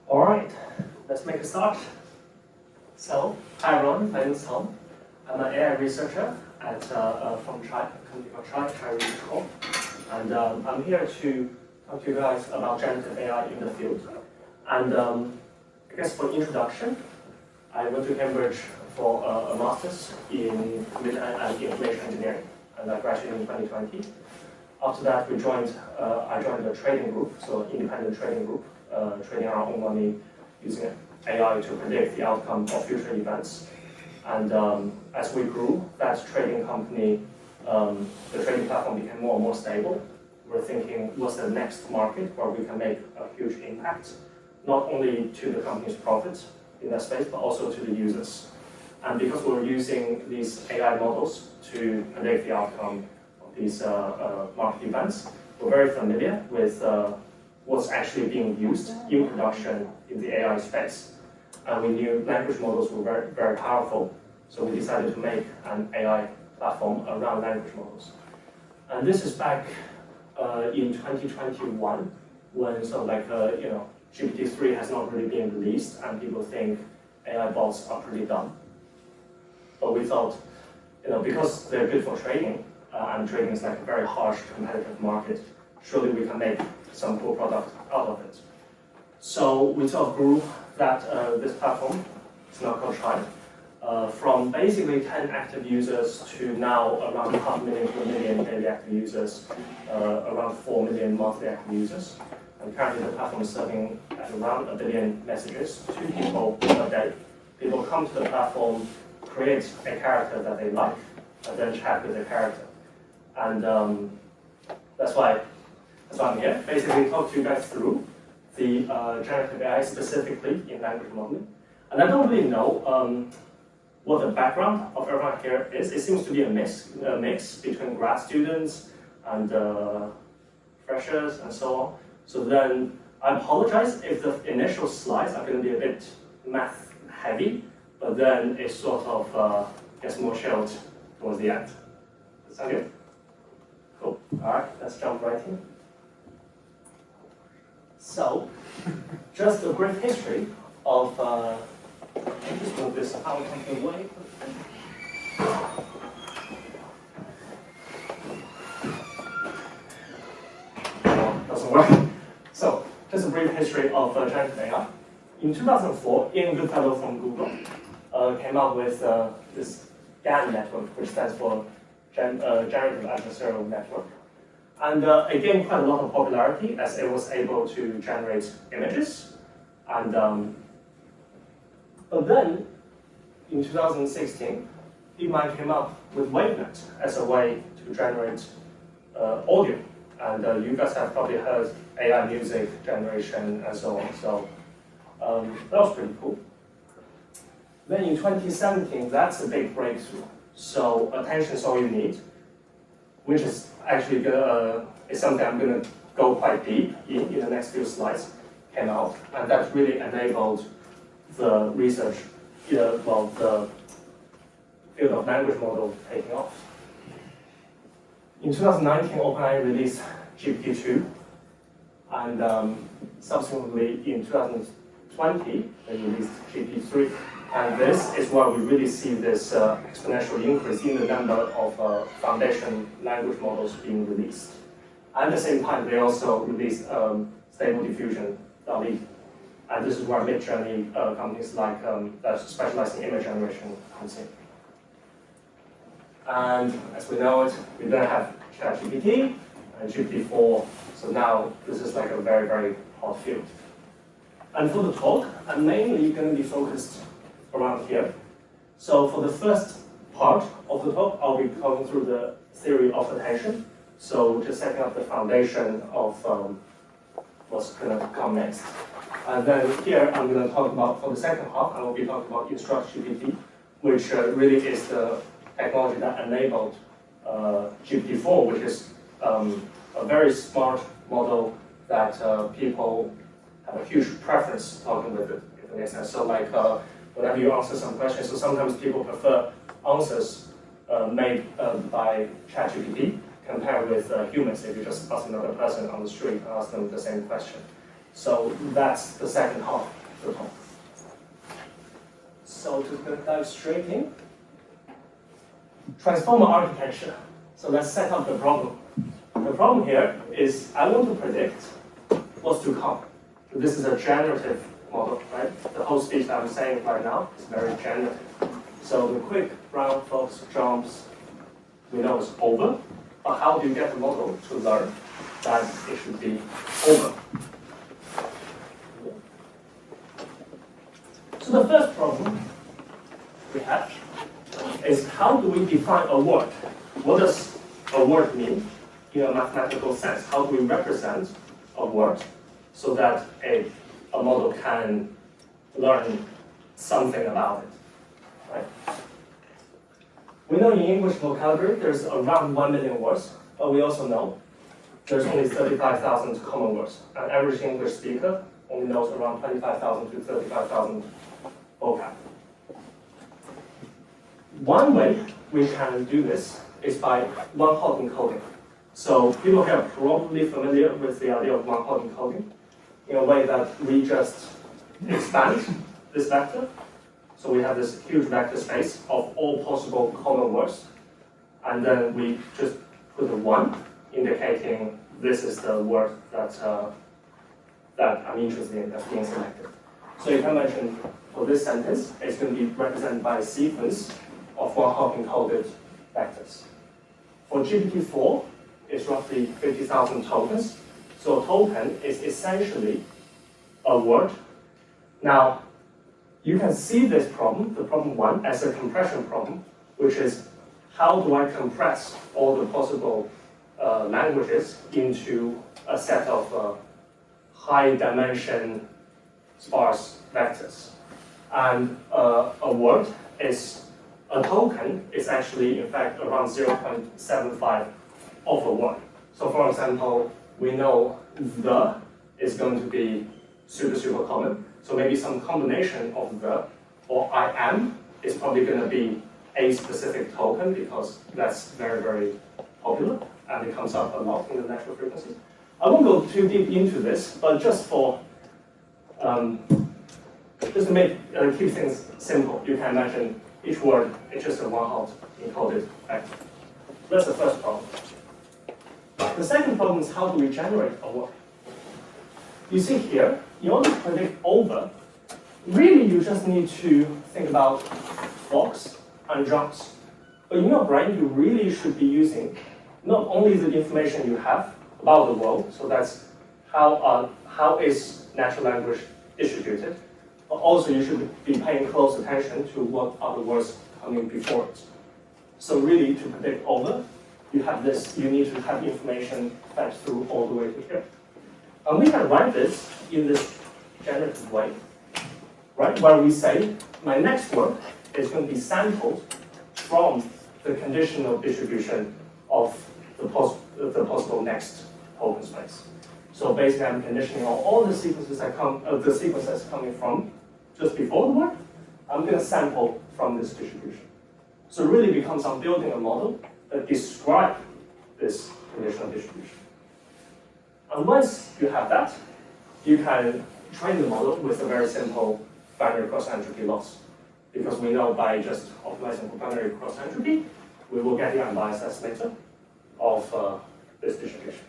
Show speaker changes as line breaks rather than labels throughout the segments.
All right, let's make a start. So, hi everyone, my name is Tom. I'm an AI researcher at from Chai, a company called Chai Research Corp. And I'm here to talk to you guys about generative AI in the field. And I guess for introduction, I went to Cambridge for a master's in computer and information engineering, and I graduated in 2020. After that, I joined a trading group, so independent trading group, trading our own money using AI to predict the outcome of future events. And as we grew, that trading company, the trading platform became more and more stable. We're thinking, what's the next market where we can make a huge impact, not only to the company's profits in that space, but also to the users. And because we're using these AI models to predict the outcome of these market events, we're very familiar with what's actually being used in production in the AI space. And we knew language models were very, very powerful, so we decided to make an AI platform around language models. And this is back in 2021, when sort of like, GPT-3 has not really been released, and people think AI bots are pretty dumb. But we thought, because they're good for trading, and trading is like a very harsh competitive market, surely we can make some cool product out of it. So we sort of grew that this platform, it's now called Chai, from basically 10 active users to now around 500,000 to 1 million daily active users, around 4 million monthly active users. And currently the platform is serving at around 1 billion messages to people per day. People come to the platform, create a character that they like, and then chat with the character. And that's why I'm here. Basically, talk to you guys through the generative AI specifically in language modeling. And I don't really know what the background of everyone here is. It seems to be a mix between grad students and freshers and so on. So then I apologize if the initial slides are going to be a bit math heavy, but then it sort of gets more chilled towards the end. Does that sound good? Cool. All right, let's jump right in. So, just a brief history of, just move this PowerPoint away. Oh, doesn't work. So, just a brief history of generative AI. In 2004, Ian Goodfellow from Google came up with this GAN network, which stands for Generative Adversarial Network. And it gained quite a lot of popularity as it was able to generate images. And but then, in 2016, DeepMind came up with WaveNet as a way to generate audio. And you guys have probably heard AI music generation and so on. So that was pretty cool. Then in 2017, that's a big breakthrough. So attention is all you need, which is actually is something I'm going to go quite deep in the next few slides, came out. And that really enabled the research, the field of language model taking off. In 2019, OpenAI released GPT-2, and subsequently in 2020, they released GPT-3. And this is where we really see this exponential increase in the number of foundation language models being released. At the same time, they also released Stable Diffusion, DALL-E. And this is where mid-journey companies like that specialize in image generation comes in. And as we know it, we then have ChatGPT and GPT-4. So now this is like a very, very hot field. And for the talk, I'm mainly going to be focused around here. So for the first part of the talk, I'll be talking through the theory of attention. So just setting up the foundation of what's going to come next. And then here, I'm going to talk about, for the second half, I will be talking about InstructGPT, which really is the technology that enabled GPT-4, which is a very smart model that people have a huge preference talking with it, if it makes sense. So like, whenever you answer some questions, so sometimes people prefer answers made by ChatGPT compared with humans if you just ask another person on the street and ask them the same question. So that's the second half of the talk. So to dive straight in, transformer architecture. So let's set up the problem. The problem here is I want to predict what's to come. This is a generative model, right? The whole speech that I'm saying right now is very generative. So the quick round flops, jumps, we know is over. But how do you get the model to learn that it should be over? So the first problem we have is how do we define a word? What does a word mean in a mathematical sense? How do we represent a word so that a model can learn something about it, right? We know in English vocabulary there's around 1 million words, but we also know there's only 35,000 common words. An average English speaker only knows around 25,000 to 35,000 vocab. One way we can do this is by one-hot encoding. So people here are probably familiar with the idea of one-hot encoding in a way that we just expand this vector. So we have this huge vector space of all possible common words. And then we just put a 1 indicating this is the word that I'm interested in that's being selected. So you can imagine for this sentence, it's going to be represented by a sequence of one-hot encoded vectors. For GPT-4, it's roughly 50,000 tokens. So a token is essentially a word. Now, you can see this problem, the problem 1, as a compression problem, which is how do I compress all the possible languages into a set of high dimension sparse vectors. And a word is, a token is actually, in fact, around 0.75 of a word. So for example, we know the is going to be super common. So maybe some combination of the or I am is probably going to be a specific token because that's very popular and it comes up a lot in the natural frequencies. I won't go too deep into this, but just for just to make keep things simple, you can imagine each word is just a one-hot encoded vector. That's the first problem. The second problem is how do we generate a word? You see here, in order to predict over, really you just need to think about flops and jumps. But in your brain, you really should be using not only the information you have about the world, so that's how is natural language distributed, but also you should be paying close attention to what are the words coming before it. So really, to predict over, you have this, you need to have information fed through all the way to here. And we can write this in this generative way, right? Where we say, my next word is going to be sampled from the conditional distribution of the possible next open space. So basically, I'm conditioning on all the sequences that come, the sequences coming from just before the word. I'm going to sample from this distribution. So it really becomes I'm building a model that describes this conditional distribution. And once you have that, you can train the model with a very simple binary cross-entropy loss. Because we know by just optimizing for binary cross-entropy, we will get the unbiased estimator of this distribution.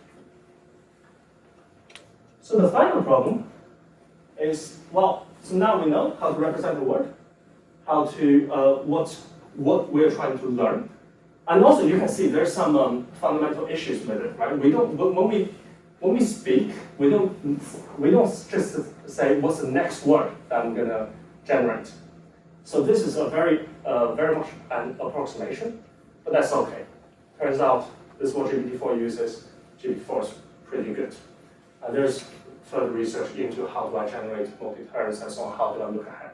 So the final problem is, well, so now we know how to represent the word, how to, what we're trying to learn. And also you can see there's some fundamental issues with it, right? We don't, when we speak, we don't just say what's the next word that I'm gonna generate. So this is a very much an approximation, but that's okay. Turns out this is what GPT-4 uses. GPT-4 is pretty good. And there's further research into how do I generate multi-terms and so on, how do I look ahead.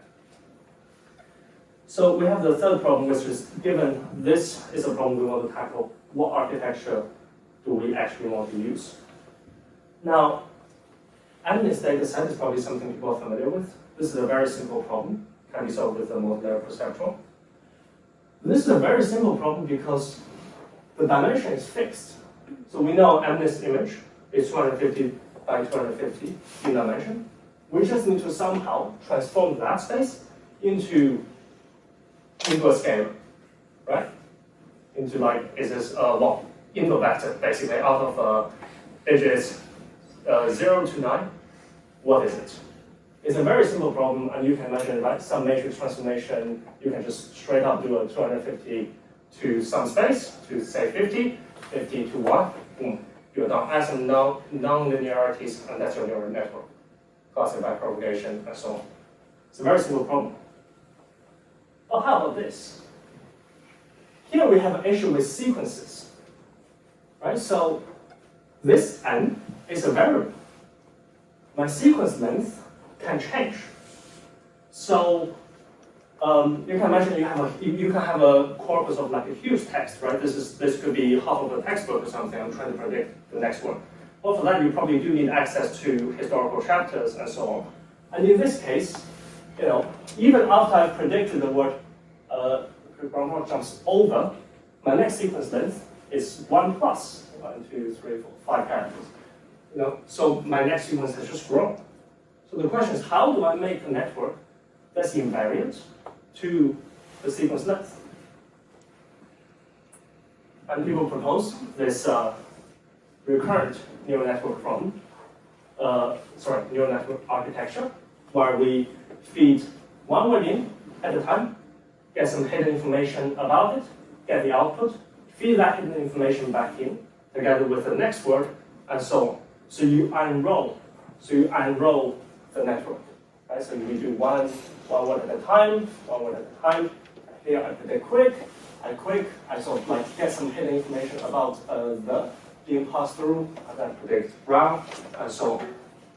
So we have the third problem, which is given this is a problem we want to tackle, what architecture do we actually want to use? Now, MNIST data set is probably something people are familiar with. This is a very simple problem, can be solved with a multilayer perceptron. This is a very simple problem because the dimension is fixed. So we know MNIST image is 250 by 250 in dimension. We just need to somehow transform that space into a scalar, right? Into like, is this well, input vector, basically out of digits 0 to 9, what is it? It's a very simple problem, and you can imagine, right, some matrix transformation, you can just straight up do a 250 to some space, to say 50, 50 to 1, boom, you're done. Add some non-linearities, and that's your neural network. Classic backpropagation, and so on. It's a very simple problem. But how about this? Here we have an issue with sequences, right? So this n is a variable. My sequence length can change. So you can imagine you can have a corpus of like a huge text, right? This could be half of a textbook or something. I'm trying to predict the next one. Well, for that you probably do need access to historical chapters and so on. And in this case, even after I've predicted the word jumps over, my next sequence length is 1 plus 1, 2, 3, 4, 5 characters. So my next sequence has just grown. So the question is, how do I make a network that's invariant to the sequence length? And people propose this recurrent neural network problem, neural network architecture, where we feed one word in at a time, get some hidden information about it, get the output, feed that hidden information back in, together with the next word, and so on. So you unroll the network, right? So we do one word at a time, Here I predict quick, I sort of like get some hidden information about the being passed through, and then predict round, and so on.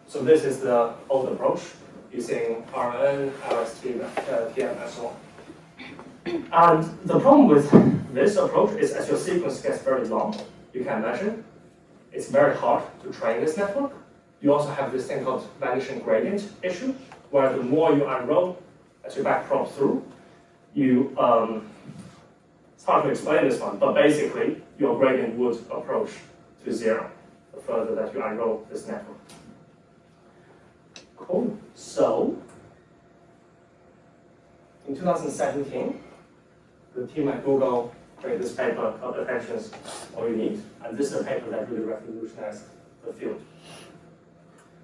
So this is the old approach, using RNN, LSTM, and so on. And the problem with this approach is as your sequence gets very long, you can imagine, it's very hard to train this network. You also have this thing called vanishing gradient issue, where the more you unroll as you backprop through, it's hard to explain this one, but basically your gradient would approach to 0 the further that you unroll this network. Cool. So in 2017, the team at Google created this paper called Attention's All You Need, and this is a paper that really revolutionized the field.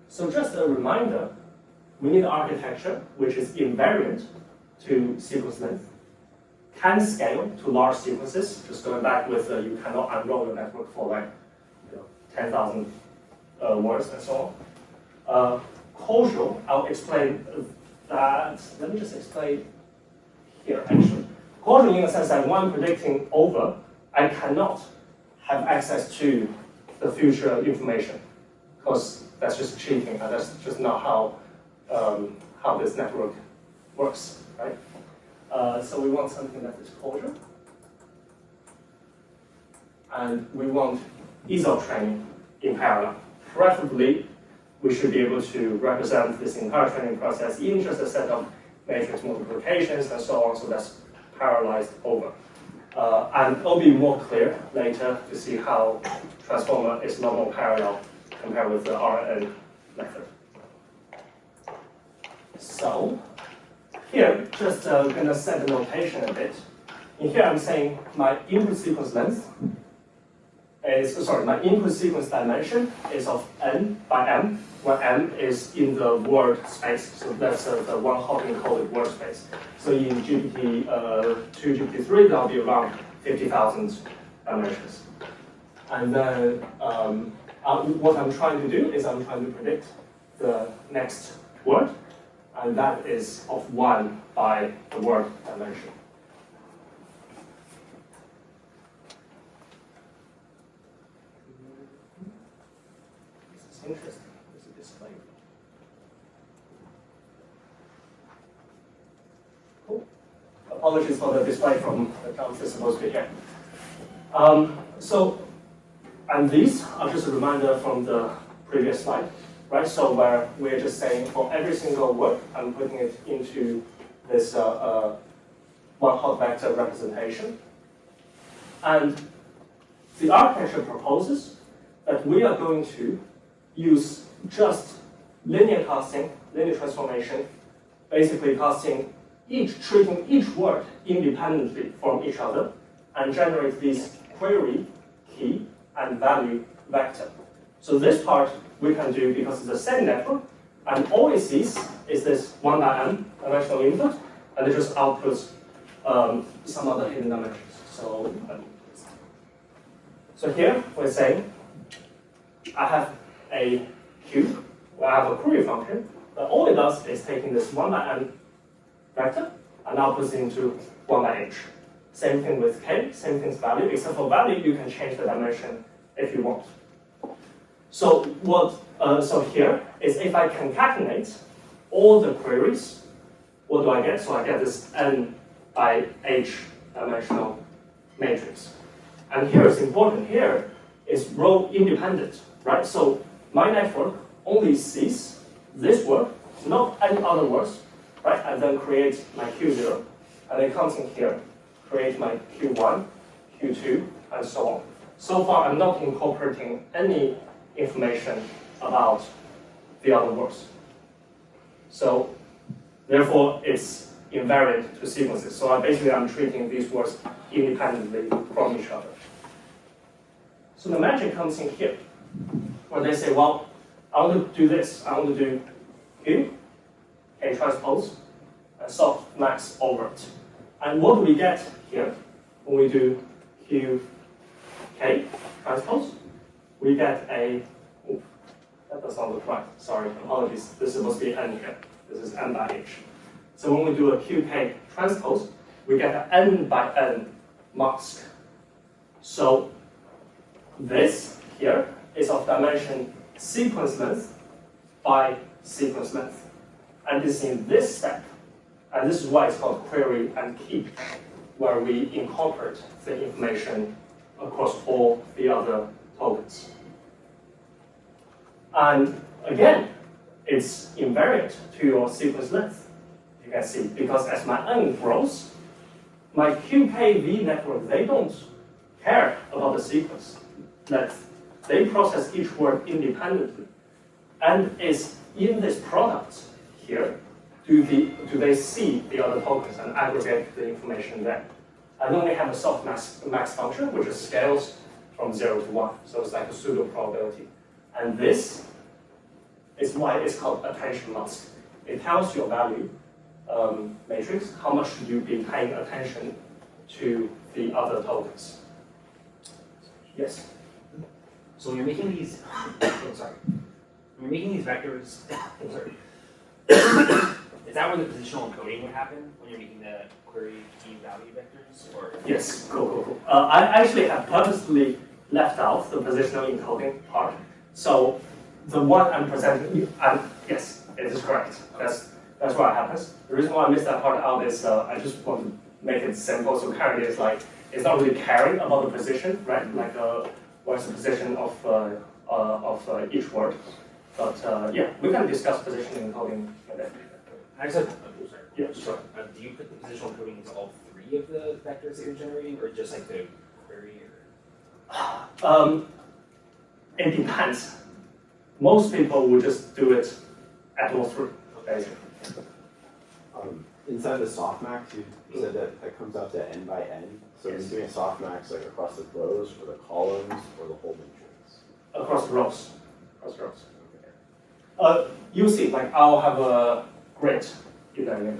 So just a reminder, we need an architecture which is invariant to sequence length, can scale to large sequences, just going back with you cannot unroll your network for like 10,000 words and so on. Causal, I'll explain that. Let me just explain here actually. Causal in the sense that when I'm predicting over, I cannot have access to the future information because that's just cheating and that's just not how this network works, right? So we want something that is causal. And we want ease of training in parallel. Preferably, we should be able to represent this entire training process in just a set of matrix multiplications and so on, so that's parallelized over. And it'll be more clear later to see how transformer is not more parallel compared with the RNN method. So, here, just gonna set the notation a bit. In here, I'm saying my input sequence length my input sequence dimension is of n by m, where m is in the word space. So that's the one hot encoded word space. So in GPT-2, GPT-3, that'll be around 50,000 dimensions. And then what I'm trying to do is I'm trying to predict the next word, and that is of 1 by the word dimension. This is interesting. There's a display. Cool. Apologies for the display from the jumps is supposed to be here. And these are just a reminder from the previous slide, right? So where we're just saying for every single word, I'm putting it into this one hot vector representation. And the architecture proposes that we are going to use just linear casting, linear transformation, basically treating each word independently from each other, and generate this query, key, and value vector. So this part we can do because it's the same network, and all it sees is this 1 by n dimensional input, and it just outputs some other hidden dimensions. So here we're saying I have a cube where I have a query function, but all it does is taking this 1 by n vector and outputs it into 1 by h. Same thing with k, same thing with value, except for value you can change the dimension if you want. So so here is if I concatenate all the queries, what do I get? So I get this n by h dimensional matrix. And here is important. Here is row independent, right? So my network only sees this word, not any other words, right? And then create my Q0, and then comes in here, create my Q1, Q2, and so on. So far, I'm not incorporating any information about the other words. So therefore, it's invariant to sequences. So I'm treating these words independently from each other. So the magic comes in here, where they say, well, I want to do this. I want to do Q, K transpose, and softmax over it. And what do we get here when we do Q, K transpose? We get a, that does not look right. Sorry, apologies. This is supposed to be n here. This is n by h. So when we do a QK transpose, we get an n by n mask. So this here is of dimension sequence length by sequence length. And it's in this step, and this is why it's called query and key, where we incorporate the information across all the other tokens. And again, it's invariant to your sequence length, you can see, because as my n grows, my QKV network, they don't care about the sequence length. They process each word independently. And is in this product here, do they see the other tokens and aggregate the information there? And then we have a softmax function, which is scales from 0 to 1. So it's like a pseudo probability. And this is why it's called attention mask. It tells your value matrix how much should you be paying attention to the other tokens. Yes?
So when you're making these, when you're making these vectors, is that where the positional encoding would happen when you're making the query key value vectors? Or
yes, cool. I actually have purposely left out the positional encoding part. So the one I'm presenting, yes, it is correct. That's what happens. The reason why I missed that part out is I just want to make it simple. So currently it's like, it's not really caring about the position, right? Like what's the position of each word. But yeah, we can discuss positional encoding later.
I said,
yeah, sure.
Do you put the positional encoding into all three of the vectors that you're generating, or just like the query? Or?
It depends. Most people would just do it at all three, basically.
Inside the softmax, you said that comes out to n by n. So
yes.
You're doing a softmax like across the rows, or the columns, or the whole matrix?
Across the rows. Okay. You see, like I'll have a grid in there.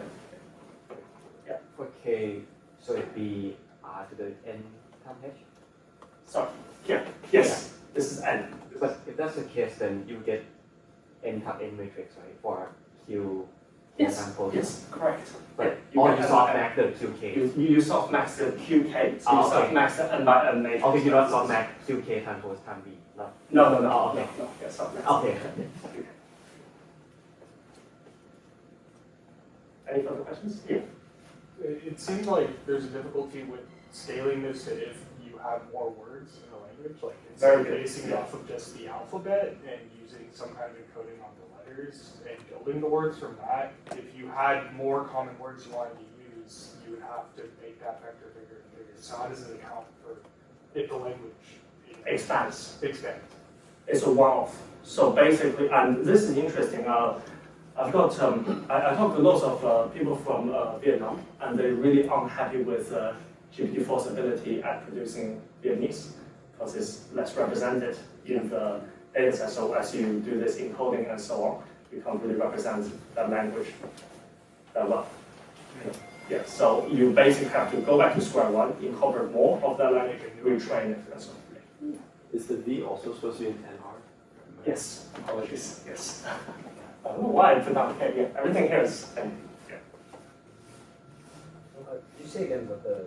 Yeah.
For k, so it'd be r to the n times h?
Sorry. Yeah. Yes. Yeah. This is n.
But if that's the case, then you get n times n matrix, right? For q.
Yes. Correct.
But
yeah,
or you softmax the qk.
You softmax the qk. So you softmax the n by n matrix.
Okay, you don't softmax qk transpose time b.
No.
Oh, okay.
No. Yeah, softmax.
Okay.
Any further questions? Yeah.
It seems like there's a difficulty with scaling this to if you have more words in the language, like instead of basing it off of just the alphabet and using some kind of encoding on the letters and building the words from that. If you had more common words you wanted to use, you would have to make that vector bigger and bigger. So how does it account for if the language
expands? it's a one-off. So basically, and this is interesting. I've got I talked to lots of people from Vietnam, and they're really unhappy with GPT-4's ability at producing Vietnamese because it's less represented in the data set. So as you do this encoding and so on, you can't really represent that language that well. Yeah, so you basically have to go back to square one, incorporate more of that language, and retrain it, and so on.
Is the V also supposed to be in 10R?
Yes, apologies, yes. I don't know why I put down K, yeah, everything here is yeah.
Did you say again what the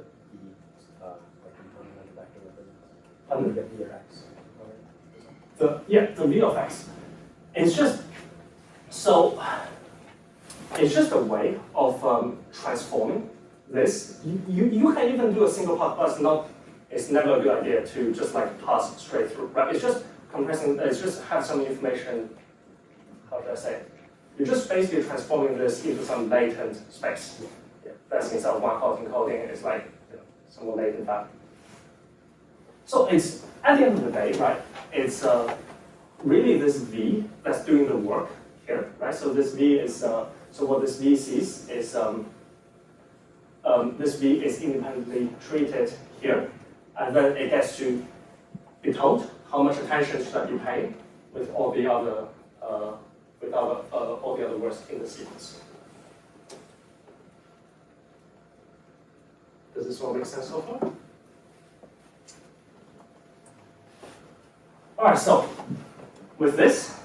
like component of the vector represents?
Pardon?
The V or X component?
The V of X. It's just, so, it's just a way of transforming this. You can even do a single pass, but it's never a good idea to just like pass straight through, right? It's just compressing, it's just have some information, how should I say it? You're just basically transforming this into some latent space. Yeah, that's instead of one-hot encoding, it's like some more latent value. So it's, at the end of the day, right, it's really this V that's doing the work here, right? So this V is, so what this V sees is, this V is independently treated here, and then it gets to be told how much attention should you pay with all the other all the other words in the sequence. Does this all make sense so far? All right, so with this,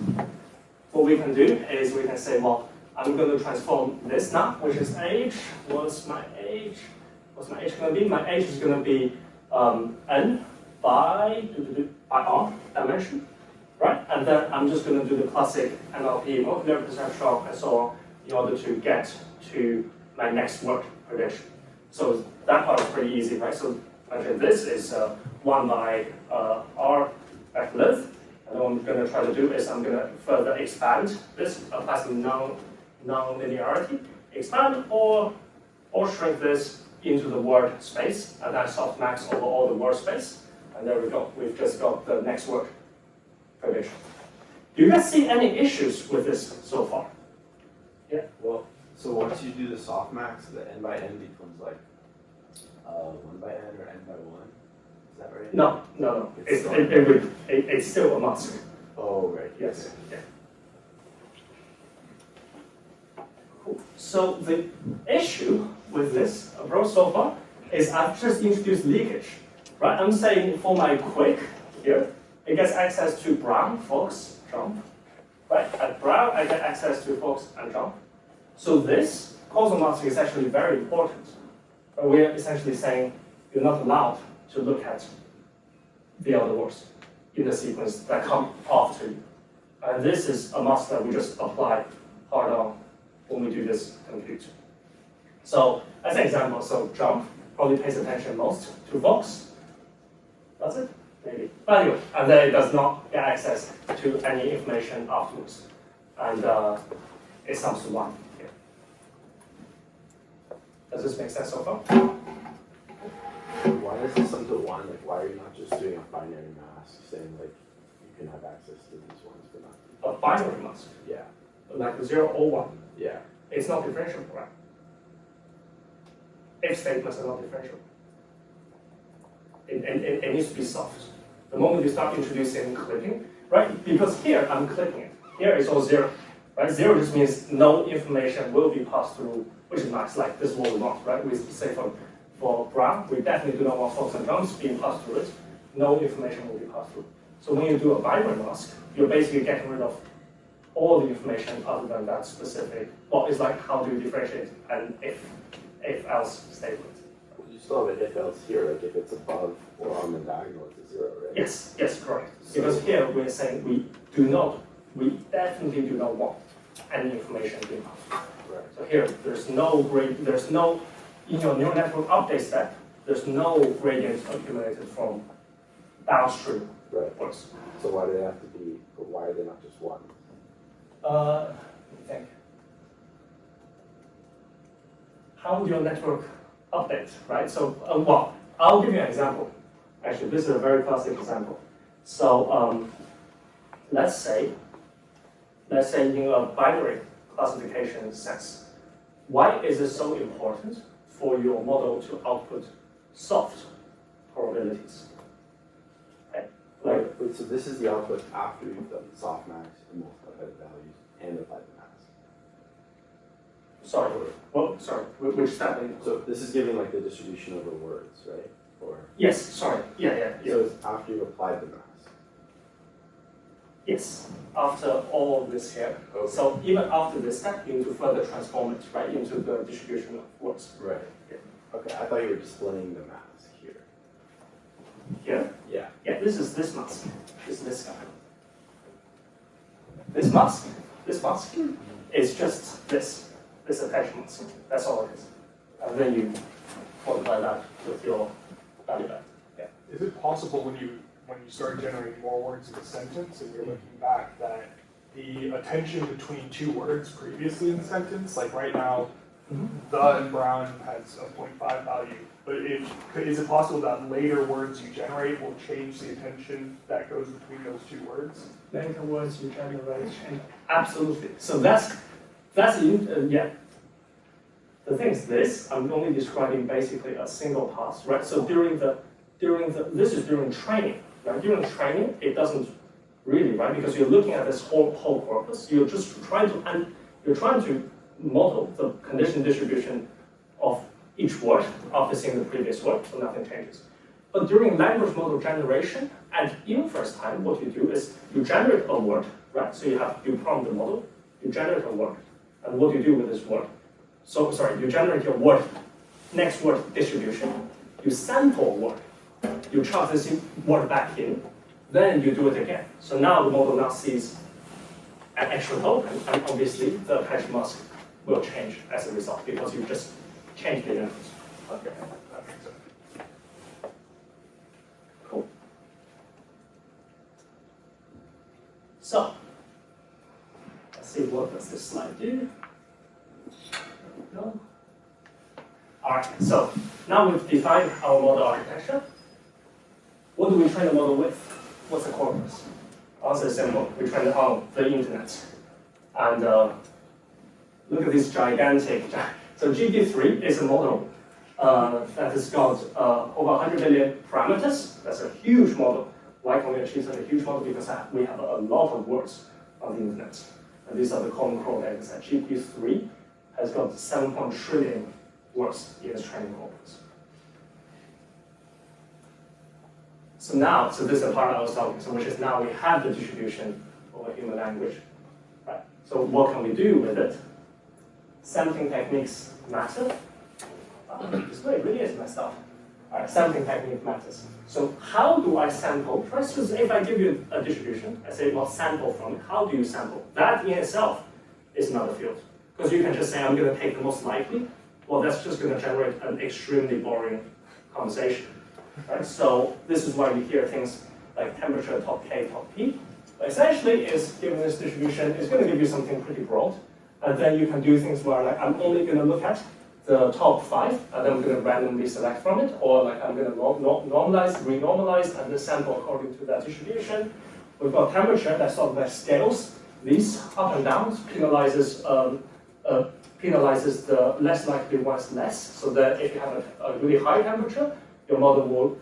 what we can do is we can say, well, I'm going to transform this now, which is age. What's my age? What's my age going to be? My age is going to be n by r dimension, right? And then I'm just going to do the classic NLP, multivariate perception and so on, in order to get to my next word prediction. So that part is pretty easy, right? So again, this is 1 by r vector length. And what I'm going to try to do is I'm going to further expand this, apply some non-linearity, expand or shrink this into the word space, and then softmax over all the word space. And there we go. We've just got the next word prediction. Do you guys see any issues with this so far? Yeah.
Well, so once you do the softmax, the n by n becomes like 1 by n or n by 1. Is that right?
No. It's still a mask.
Oh, right.
Yes. Yeah. Cool. So the issue with this approach so far is I've just introduced leakage, right? I'm saying for my quick here, it gets access to brown, fox, jump, right? At brown, I get access to fox and jump. So this causal masking is actually very important. But we're essentially saying you're not allowed to look at the other words in the sequence that come after you. And this is a mask that we just apply hard on when we do this compute. So as an example, so jump probably pays attention most to fox. That's it, maybe. But anyway, and then it does not get access to any information afterwards. And it sums to 1 here. Does this make sense so far?
Why does this sum to 1? Like, why are you not just doing a binary mask saying, like, you can have access to these ones, but not?
A binary mask,
Yeah.
like 0 or 1.
Yeah.
It's not differentiable, right? If statements are not differentiable. It needs to be soft. The moment you start introducing clipping, right? Because here I'm clipping it. Here it's all 0, right? 0 just means no information will be passed through, which is nice, like this is what we want, right? We say for brown, we definitely do not want fox and jumps being passed through it. No information will be passed through. So when you do a binary mask, you're basically getting rid of all the information other than that specific. Well, it's like how do you differentiate an if-else statement?
You still have an if else here, like if it's above or on the diagonal, it's a 0, right?
Yes, correct. Because here we're saying we definitely do not want any information being passed.
Right.
So here, there's no, in your neural network update step, there's no gradient accumulated from downstream
Right.
words.
So why do they have to be, or why are they not just 1?
Let me think. How would your network update, right? So, well, I'll give you an example. Actually, this is a very classic example. So, let's say in a binary classification sense, why is it so important for your model to output soft probabilities? Okay. Like,
Wait, so this is the output after you've done the softmax and multiplied by the values and applied the max.
sorry, which step?
So this is giving like the distribution over words, right? Or
Yes, sorry, yeah.
so it's after you've applied the max.
Yes, after all this here.
Okay.
So even after this step, you need to further transform it, right, into the distribution of words.
Right.
Yeah.
Okay, I thought you were displaying the max here.
Here,
Yeah.
yeah, this is this mask. This is this guy. This mask is just this attachment. That's all it is. And then you multiply that with your value back. Yeah.
Is it possible when you start generating more words in a sentence and you're looking back that the attention between two words previously in the sentence, like right now, the and brown has a 0.5 value, but is it possible that later words you generate will change the attention that goes between those two words?
Later words you generate. Absolutely. So that's yeah. The thing is this, I'm only describing basically a single pass, right? So this is during training, right? During training, it doesn't really, right? Because you're looking at this whole corpus, you're just trying to model the condition distribution of each word after seeing the previous word, so nothing changes. But during language model generation, and even first time, what you do is you generate a word, right? So you prompt the model, you generate a word, and what do you do with this word? So, sorry, you generate your word, next word distribution, you sample a word, you chuck this word back in, then you do it again. So now the model now sees an extra token, and obviously the hash mask will change as a result because you just changed the inputs.
Okay, that makes sense.
Cool. So, let's see what does this slide do. No. All right, so now we've defined our model architecture. What do we train the model with? What's the corpus? Answer is simple. We train it on the internet. And look at this gigantic. So GPT-3 is a model that has got over 100 million parameters. That's a huge model. Why can we achieve such a huge model? Because we have a lot of words on the internet. And these are the common core data set. GPT-3 has got 7 trillion words in its training corpus. So this is the part I was talking, so which is now we have the distribution over human language. Right. So what can we do with it? Sampling techniques matter. This way really is messed up. All right, sampling technique matters. So how do I sample? First, if I give you a distribution, I say, well, sample from it. How do you sample? That in itself is not a field. Because you can just say, I'm going to take the most likely. Well, that's just going to generate an extremely boring conversation. Right? So this is why we hear things like temperature, top K, top P. But essentially, is given this distribution, it's going to give you something pretty broad. And then you can do things where like, I'm only going to look at the top 5, and then I'm going to randomly select from it, or like I'm going to normalize, renormalize, and then sample according to that distribution. We've got temperature that sort of like scales these up and downs, penalizes the less likely ones less, so that if you have a really high temperature, your model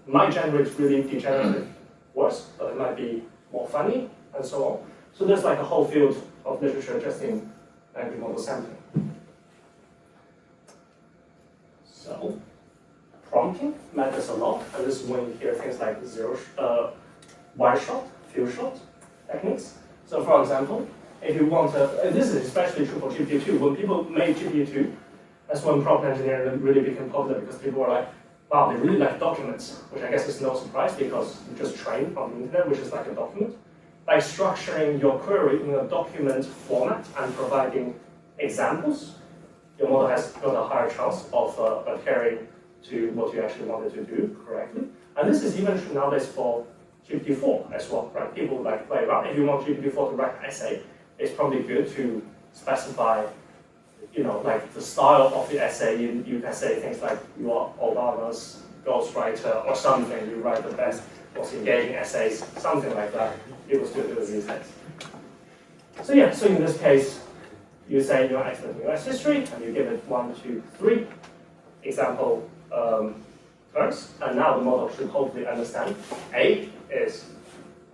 might generate really degenerative words, but it might be more funny, and so on. So there's like a whole field of literature just in language model sampling. So prompting matters a lot, and this is when you hear things like wide shot, few shot techniques. So for example, if you want and this is especially true for GPT-2, when people made GPT-2, that's when prompt engineering really became popular because people were like, wow, they really like documents, which I guess is no surprise because you just train on the internet, which is like a document. By structuring your query in a document format and providing examples, your model has got a higher chance of adhering to what you actually wanted to do correctly. And this is even true nowadays for GPT-4 as well, right? People like play around. If you want GPT-4 to write an essay, it's probably good to specify, like the style of the essay. You can say things like you are Obama's ghostwriter or something. You write the best, most engaging essays, something like that. people still do it these days. So yeah, so in this case, you say you're expert in US history, and you give it 1, 2, 3 example terms, and now the model should hopefully understand A is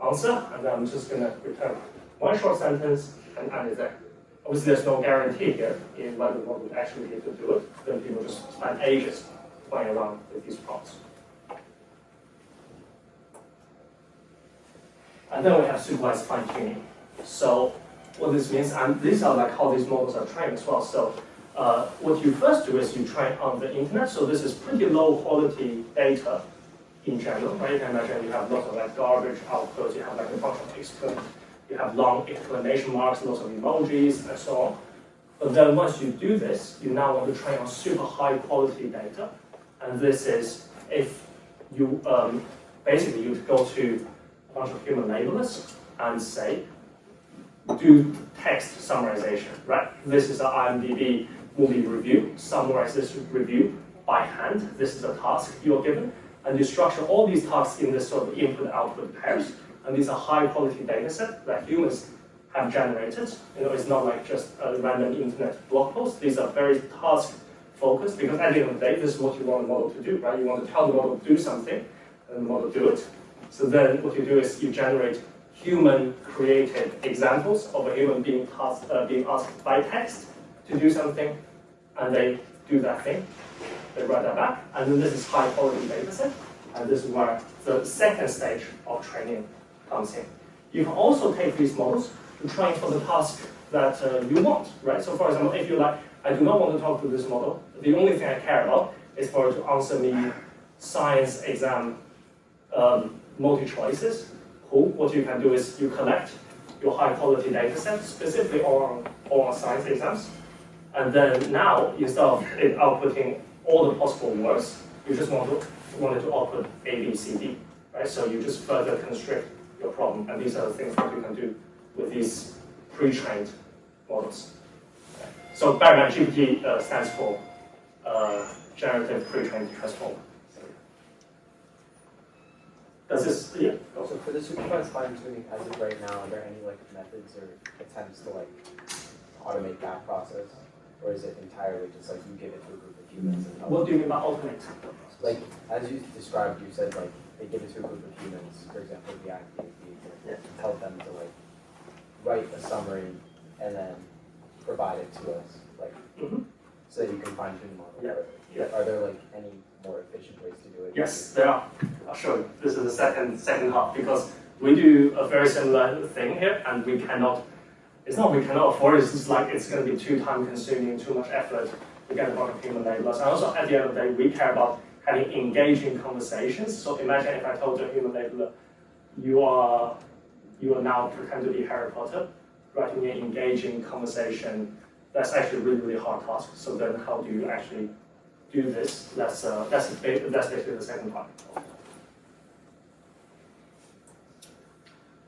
answer, and then I'm just going to return one short sentence and end it there. Obviously, there's no guarantee here in whether the model will actually be able to do it. Then people just spend ages playing around with these prompts. And then we have supervised fine-tuning. So what this means, and these are like how these models are trained as well. So what you first do is you train on the internet. So this is pretty low quality data in general, right? You can imagine you have lots of like garbage outputs, you have like a bunch of you have long exclamation marks, lots of emojis, and so on. But then once you do this, you now want to train on super high quality data. And this is if you basically you go to a bunch of human labelers and say, do text summarization, right? This is an IMDb movie review, summarize this review by hand. This is a task you're given. And you structure all these tasks in this sort of input-output pairs. And these are high-quality data set that humans have generated. You know, it's not like just a random internet blog post. These are very task-focused because at the end of the day, this is what you want the model to do, right? You want to tell the model to do something, and the model do it. So then what you do is you generate human-created examples of a human being asked by text to do something, and they do that thing. They write that back, and then this is high-quality data set, and this is where the second stage of training comes in. You can also take these models to train for the task that you want, right? So for example, if you're like, I do not want to talk to this model, the only thing I care about is for it to answer me science exam multi-choices. Cool. What you can do is you collect your high-quality data set, specifically on science exams, and then now, instead of it outputting all the possible words, you just want it to output A, B, C, D, right? So you just further constrict your problem, and these are the things that you can do with these pre-trained models. So bear in mind, GPT stands for Generative Pre-trained Transformer. Does this, yeah?
So for the supervised fine-tuning as of right now, are there any like methods or attempts to like automate that process? Or is it entirely just like you give it to a group of humans and help?
What do you mean by automate?
Like, as you described, you said like they give it to a group of humans, for example, the IMDb, tell them to like write a summary and then provide it to us, like, so that you can fine tune the model.
Yeah.
Are there like any more efficient ways to do it?
Yes, there are. I'll show you. This is the second half because we do a very similar thing here, and we cannot. It's not we cannot afford it. It's just like it's going to be too time consuming, too much effort to get a bunch of human labelers. And also, at the end of the day, we care about having engaging conversations. So imagine if I told a human labeler, you are now pretend to be Harry Potter, writing an engaging conversation. That's actually a really, really hard task. So then, how do you actually do this? That's basically the second part.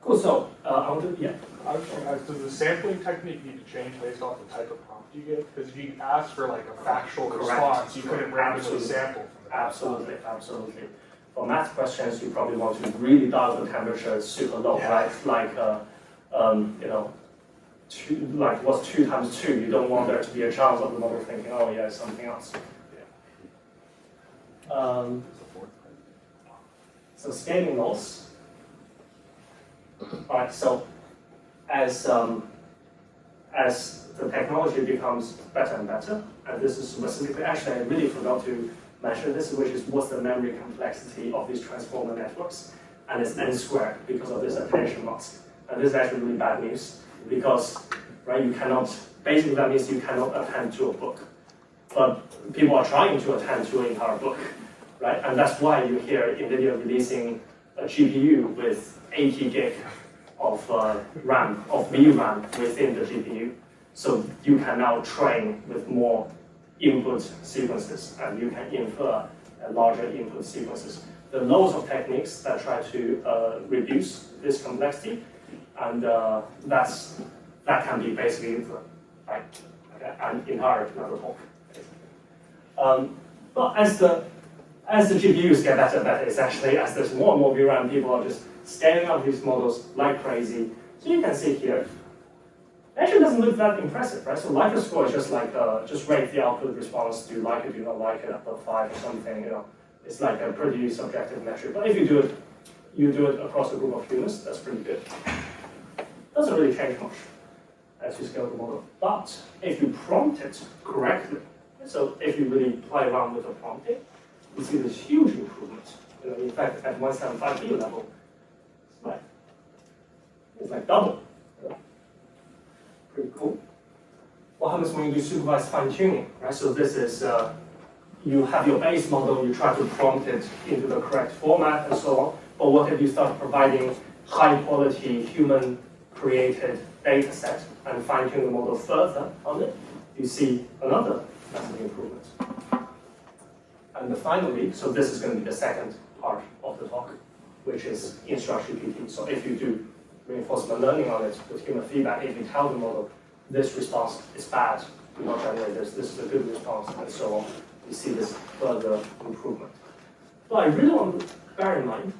Cool. So
Does the sampling technique need to change based off the type of prompt you get? Because if you ask for like a factual response, you couldn't randomly sample from that.
Absolutely. For math questions, you probably want to really dial the temperature super low, right? Like, what's 2 times 2? You don't want there to be a chance of the model thinking, oh yeah, it's something else. So scaling loss. All right. So as the technology becomes better and better, and this is specifically, actually I really forgot to mention this, which is what's the memory complexity of these transformer networks, and it's n squared because of this attention mask. And this is actually really bad news because, right, you cannot, basically that means you cannot attend to a book. But people are trying to attend to an entire book, right? And that's why you hear NVIDIA releasing a GPU with 80 gig of RAM, of VRAM within the GPU. So you can now train with more input sequences, and you can infer larger input sequences. There are loads of techniques that try to reduce this complexity, and that can be basically an entire another talk. But as the GPUs get better and better, essentially, as there's more and more VRAM, people are just scaling up these models like crazy. So you can see here, it actually doesn't look that impressive, right? So Likert score is just like, just rate the output response, do you like it, do you not like it, above 5 or something, you know. It's like a pretty subjective metric. But if you do it across a group of humans, that's pretty good. Doesn't really change much as you scale the model. But if you prompt it correctly, so if you really play around with the prompting, you see this huge improvement. You know, in fact, at 175B level, it's like double. Pretty cool. What happens when you do supervised fine-tuning, right? So this is, you have your base model, you try to prompt it into the correct format and so on. But what if you start providing high-quality, human-created data set and fine-tune the model further on it? You see another massive improvement. And finally, so this is going to be the second part of the talk, which is instruct GPT. So if you do reinforcement learning on it with human feedback, if you tell the model this response is bad, do not generate this is a good response, and so on, you see this further improvement. But I really want to bear in mind,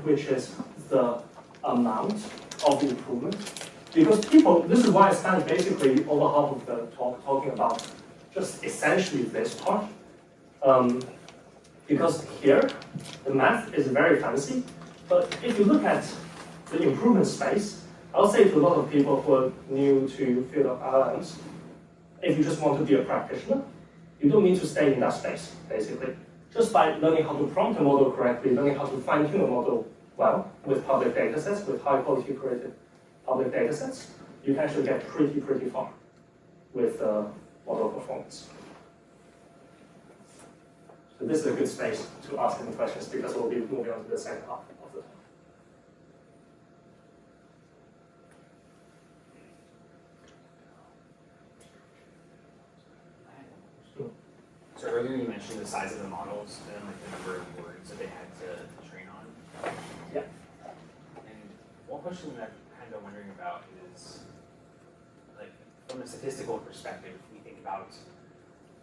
which is the amount of improvement. Because people, this is why I spent basically over half of the talk talking about just essentially this part. Because here, the math is very fancy, but if you look at the improvement space, I'll say to a lot of people who are new to field of LLMs, if you just want to be a practitioner, you don't need to stay in that space, basically. Just by learning how to prompt a model correctly, learning how to fine-tune a model well with public data sets, with high-quality curated public data sets, you can actually get pretty far with model performance. So this is a good space to ask any questions because we'll be moving on to the second half of the talk.
So earlier you mentioned the size of the models and like the number of words that they had to train on.
Yeah.
And one question that I'm kind of wondering about is, like, from a statistical perspective, we think about,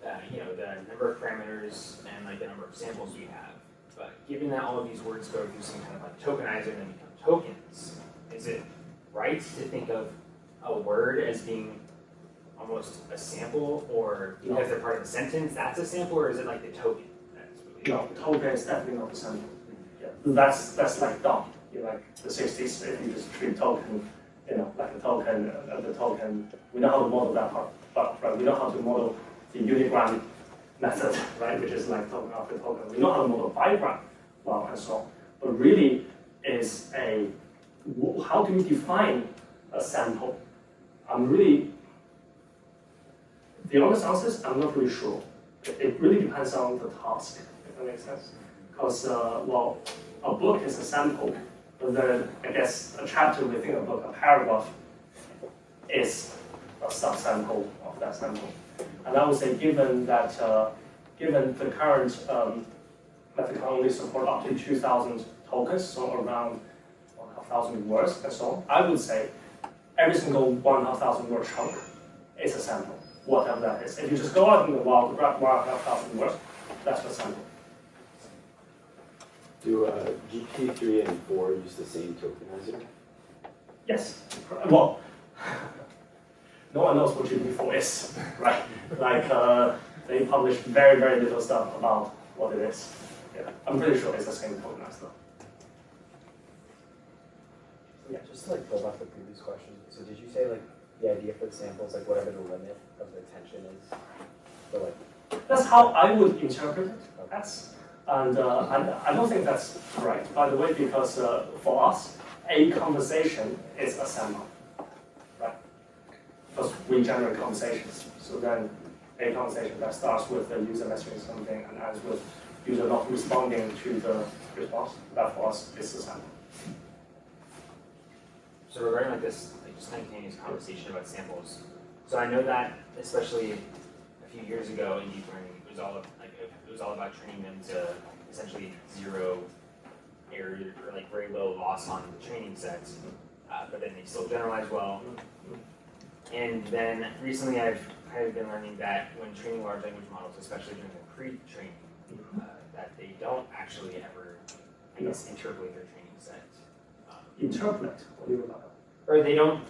the number of parameters and like the number of samples we have. But given that all of these words go through some kind of like tokenizer and then become tokens, is it right to think of a word as being almost a sample, or because they're part of a sentence, that's a sample, or is it like the token?
No, token is definitely not a sample. Yeah. That's like dumb. You like the 60s, if you just treat token, like a token, the token, we know how to model that part, but right, we know how to model the unigram method, right, which is like token after token. We know how to model bigram, well, and so on. But really is how do we define a sample? The honest answer is I'm not really sure. It really depends on the task, if that makes sense. Because, a book is a sample, but then I guess a chapter within a book, a paragraph, is a subsample of that sample. And I would say given the current method can only support up to 2,000 tokens, so around 1,500 words and so on, I would say every single 1,500 word chunk is a sample. Whatever that is. If you just go out in the wild, grab 1,500 words, that's a sample.
Do GPT-3 and 4 use the same tokenizer?
Yes. Well, no one knows what GPT-4 is, right? Like, they publish very little stuff about what it is. Yeah, I'm pretty sure it's the same tokenizer.
Yeah, just to like build off the previous question. So did you say like the idea for the sample is like whatever the limit of the attention is? For like
That's how I would interpret it. And I don't think that's right, by the way, because for us, a conversation is a sample, right? Because we generate conversations. So then a conversation that starts with the user messaging something and ends with user not responding to the response, that for us is a sample.
So regarding like this, like just kind of continuing this conversation about samples. So I know that especially a few years ago in deep learning, it was all about training them to essentially zero error or like very low loss on the training sets, but then they still generalize well. And then recently I've kind of been learning that when training large language models, especially during the pre-training, that they don't actually ever I guess, interpolate their training set.
Interpolate, what do you mean by that?
Or they don't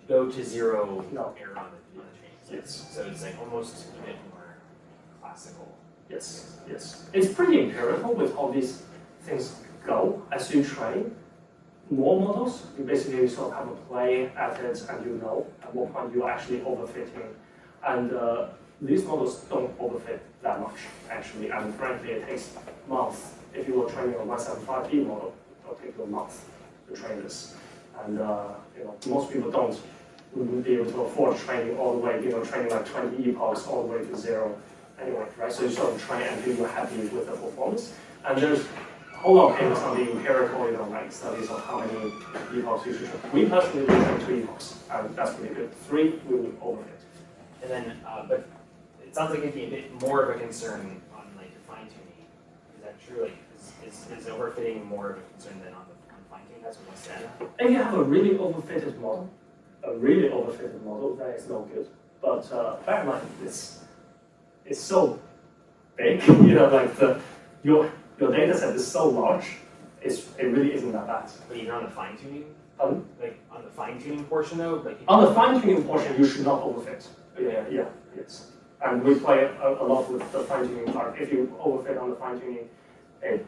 go to zero
No.
error on the training set.
Yes.
So it's like almost a bit more classical.
Yes, yes. It's pretty empirical with how these things go as you train more models. You basically sort of have a play at it, and you know at what point you're actually overfitting. And these models don't overfit that much, actually. And frankly, it takes months. If you were training a 175P model, it'll take you a month to train this. And most people wouldn't be able to afford training all the way, training like 20 epochs all the way to zero anyway, right? So you sort of train until you're happy with the performance. And there's a whole lot of papers on the empirical, like studies of how many epochs you should train. We personally do train 2 epochs, and that's really good. 3, we will overfit.
And then, but it sounds like it'd be a bit more of a concern on like your fine tuning. Is that true? Like, is overfitting more of a concern than on fine tuning? That's what what's that?
If you have a really overfitted model, then it's no good. But bear in mind, it's so big, your data set is so large, it really isn't that bad.
But even on the fine tuning,
On
like on the fine tuning portion though, like
the fine tuning portion, you should not overfit. Yeah, yes. And we play a lot with the fine tuning part. If you overfit on the fine tuning, it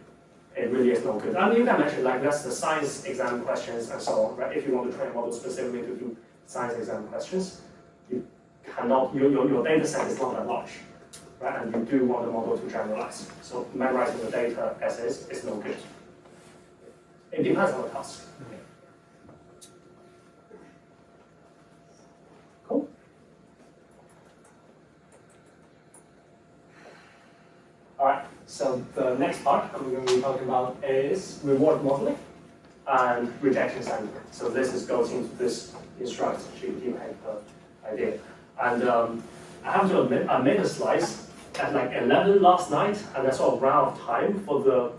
really is no good. And you can mention that's the science exam questions and so on, right? If you want to train a model specifically to do science exam questions, you cannot. Your data set is not that large. Right? And you do want the model to generalize. So memorizing the data as is no good. It depends on the task. Cool. All right, so the next part I'm going to be talking about is reward modeling and rejection sampling. So this goes into this instruct GPT paper idea. And I have to admit, I made a slice at like 11 last night, and that's sort of ran out of time for the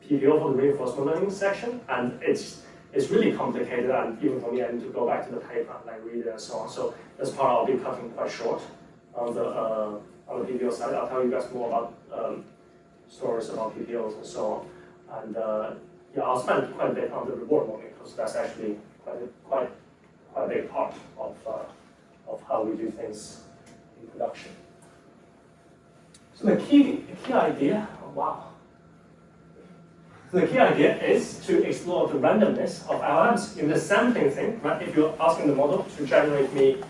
PPO for the reinforcement learning section, and it's really complicated, and even for me, I need to go back to the paper and read it and so on. So this part I'll be cutting quite short on the PPO side. I'll tell you guys more about stories about PPOs and so on. And I'll spend quite a bit on the reward modeling because that's actually quite a big part of how we do things in production. So the key idea, So the key idea is to explore the randomness of LLMs in the sampling thing, right? If you're asking the model to generate me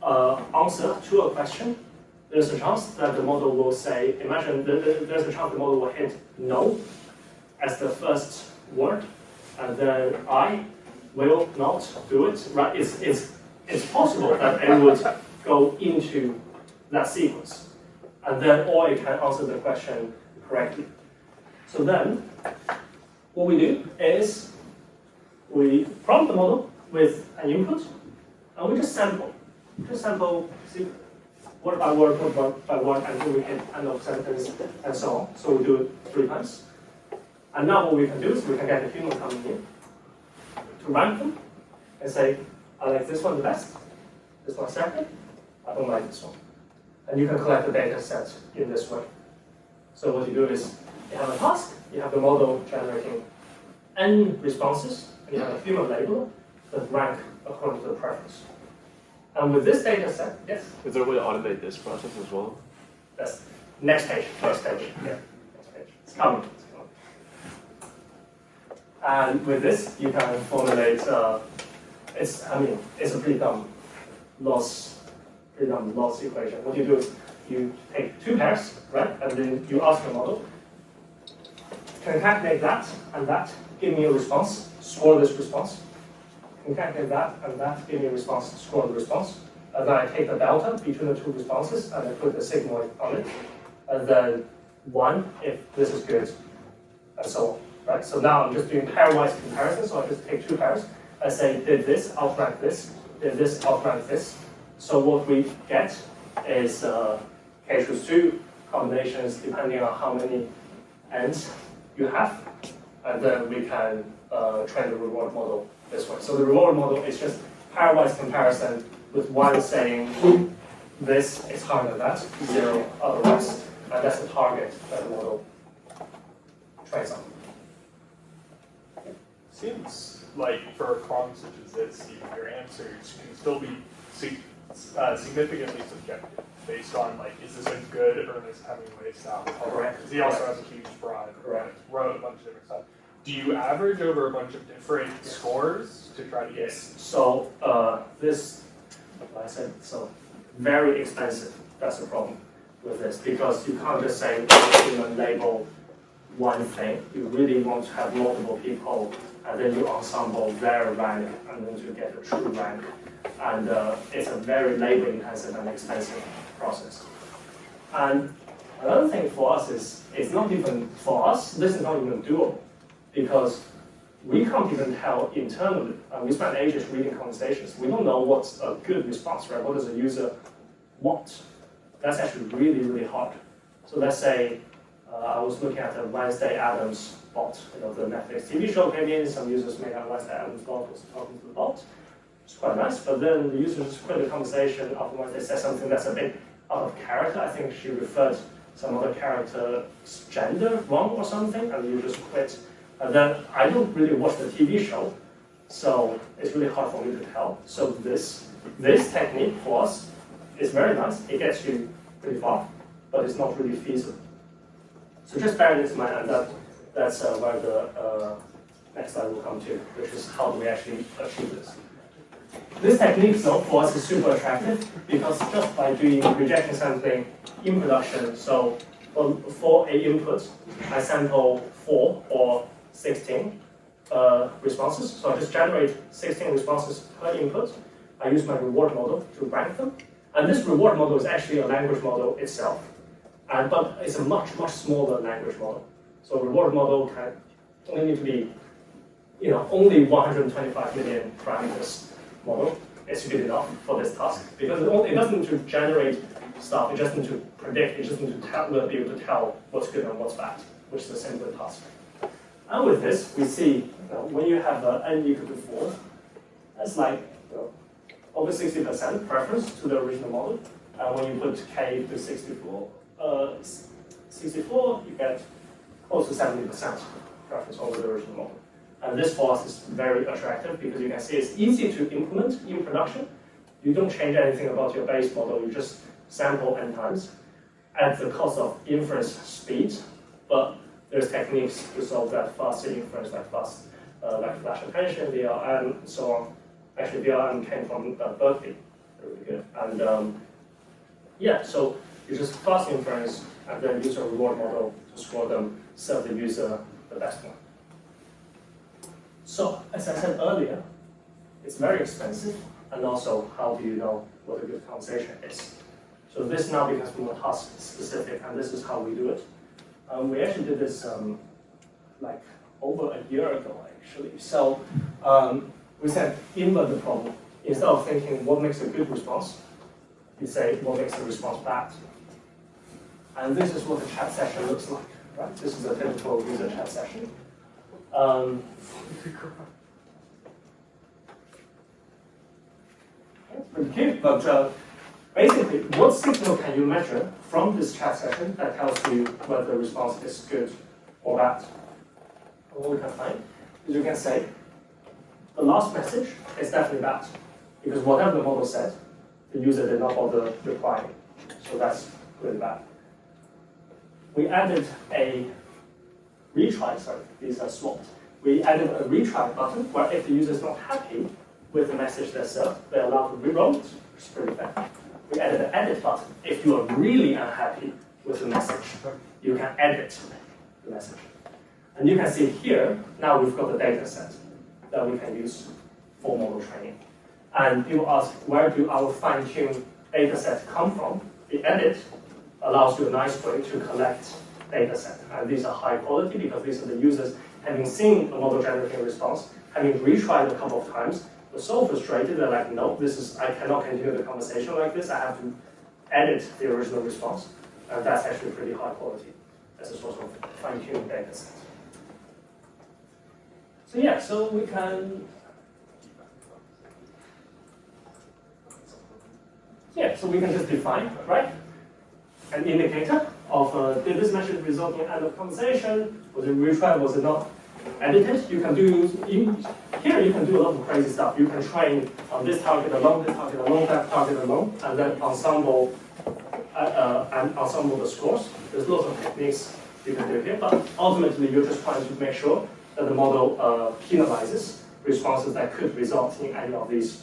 answer to a question, there's a chance that the model will say, imagine there's a chance the model will hit no as the first word, and then I will not do it, right? It's possible that it would go into that sequence. And then, or it can answer the question correctly. So then, what we do is we prompt the model with an input, and we just sample. See, word by word, until we hit end of sentence, and so on. So we do it 3 times. And now what we can do is we can get a human coming in to rank them and say, I like this one the best, this one second, I don't like this one. And you can collect the data set in this way. So what you do is, you have a task, you have the model generating n responses, and you have a human labeler that rank according to the preference. And with this data set, yes?
Is there a way to automate this process as well?
That's next page, yeah, next page. It's coming. And with this, you can formulate, it's a pretty dumb loss equation. What you do is you take 2 pairs, right? And then you ask the model, concatenate that and that, give me a response, score this response. Concatenate that and that, give me a response, score the response. And then I take the delta between the 2 responses and I put the sigmoid on it. And then 1 if this is good, and so on. Right? So now I'm just doing pairwise comparison, so I just take 2 pairs. I say, did this outrank this, did this outrank this. So what we get is K-2 combinations depending on how many ends you have, and then we can train the reward model this way. So the reward model is just pairwise comparison with 1 saying this is higher than that, 0 otherwise, and that's the target that the model trains on.
seems like for a problem such as this, your answers can still be significantly subjective based on like, is this a good Ernest Hemingway style poem?
Correct.
Because he also has a huge broad,
Correct.
wrote a bunch of different stuff. Do you average over a bunch of different scores to try to get?
Yes. So this, like I said, so very expensive. That's the problem with this because you can't just say label one thing. You really want to have multiple people, and then you ensemble their rank, and then you get a true rank. And it's a very labor-intensive and expensive process. And another thing for us is, it's not even, for us, this is not even doable, because we can't even tell internally, we spend ages reading conversations, we don't know what's a good response, right? What does a user want? That's actually really, really hard. So let's say, I was looking at the Wednesday Addams bot, the Netflix TV show came in, some users made a Wednesday Addams bot, was talking to the bot. It's quite nice, but then the user just quit the conversation afterwards. They said something that's a bit out of character. I think she referred some other character's gender wrong or something, and you just quit. And then I don't really watch the TV show, so it's really hard for me to tell. So this technique for us is very nice. It gets you pretty far, but it's not really feasible. So just bear this in mind, and that's where the next slide will come to, which is how do we actually achieve this. This technique, though, for us is super attractive because just by doing rejection sampling in production, so for a input, I sample 4 or 16 responses. So I just generate 16 responses per input. I use my reward model to rank them. And this reward model is actually a language model itself. But it's a much, much smaller language model. So a reward model can only need to be, only 125 million parameters model is good enough for this task because it doesn't need to generate stuff, it just needs to predict, it just needs to be able to tell what's good and what's bad, which is a simpler task. And with this, we see when you have n equal to 4, that's like over 60% preference to the original model. And when you put k to 64, you get close to 70% preference over the original model. And this for us is very attractive because you can see it's easy to implement in production. You don't change anything about your base model, you just sample n times at the cost of inference speed, but there's techniques to solve that faster inference, like flash attention, VRM, and so on. Actually, VRM came from Berkeley, really good. And so you just fast inference and then use a reward model to score them, serve the user the best one. So, as I said earlier, it's very expensive, and also how do you know what a good conversation is? So this now becomes more task specific, and this is how we do it. We actually did this like over a year ago, actually. So we said invert the problem. Instead of thinking what makes a good response, you say what makes a response bad. And this is what the chat session looks like, right? This is a typical user chat session. That's pretty cute, but basically, what signal can you measure from this chat session that tells you whether the response is good or bad? And what we can find is you can say the last message is definitely bad, because whatever the model said, the user did not bother replying, so that's really bad. We added a retry, these are swapped. We added a retry button where if the user is not happy with the message they served, they're allowed to rewrite it, which is pretty fair. We added an edit button. If you are really unhappy with the message, you can edit the message. And you can see here, now we've got the data set that we can use for model training. And people ask, where do our fine-tuned data set come from? The edit allows you a nice way to collect data set. And these are high quality because these are the users having seen a model generating response, having retried a couple of times, were so frustrated, they're like, no, I cannot continue the conversation like this, I have to edit the original response. And that's actually pretty high quality as a sort of fine-tuned data set. So yeah, so we can just define, right, an indicator of did this message result in end of conversation, was it retried, was it not? edit it, you can do, here you can do a lot of crazy stuff. You can train on this target alone, that target alone, and then ensemble the scores. There's lots of techniques you can do here, but ultimately you're just trying to make sure that the model penalizes responses that could result in any of these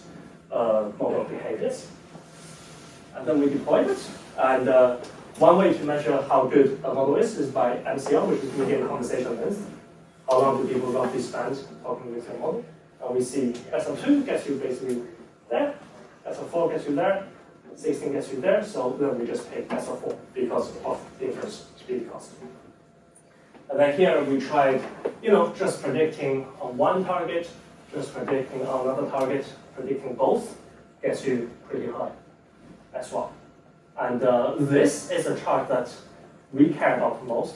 model behaviors. And then we deploy it, and one way to measure how good a model is by MCL, which is median conversation length. How long do people roughly spend talking with your model? And we see SL2 gets you basically there, SL4 gets you there, 16 gets you there, so then we just pick SL4 because of the inference speed cost. And then here we tried, just predicting on one target, just predicting on another target, predicting both gets you pretty high as well. And this is a chart that we care about most,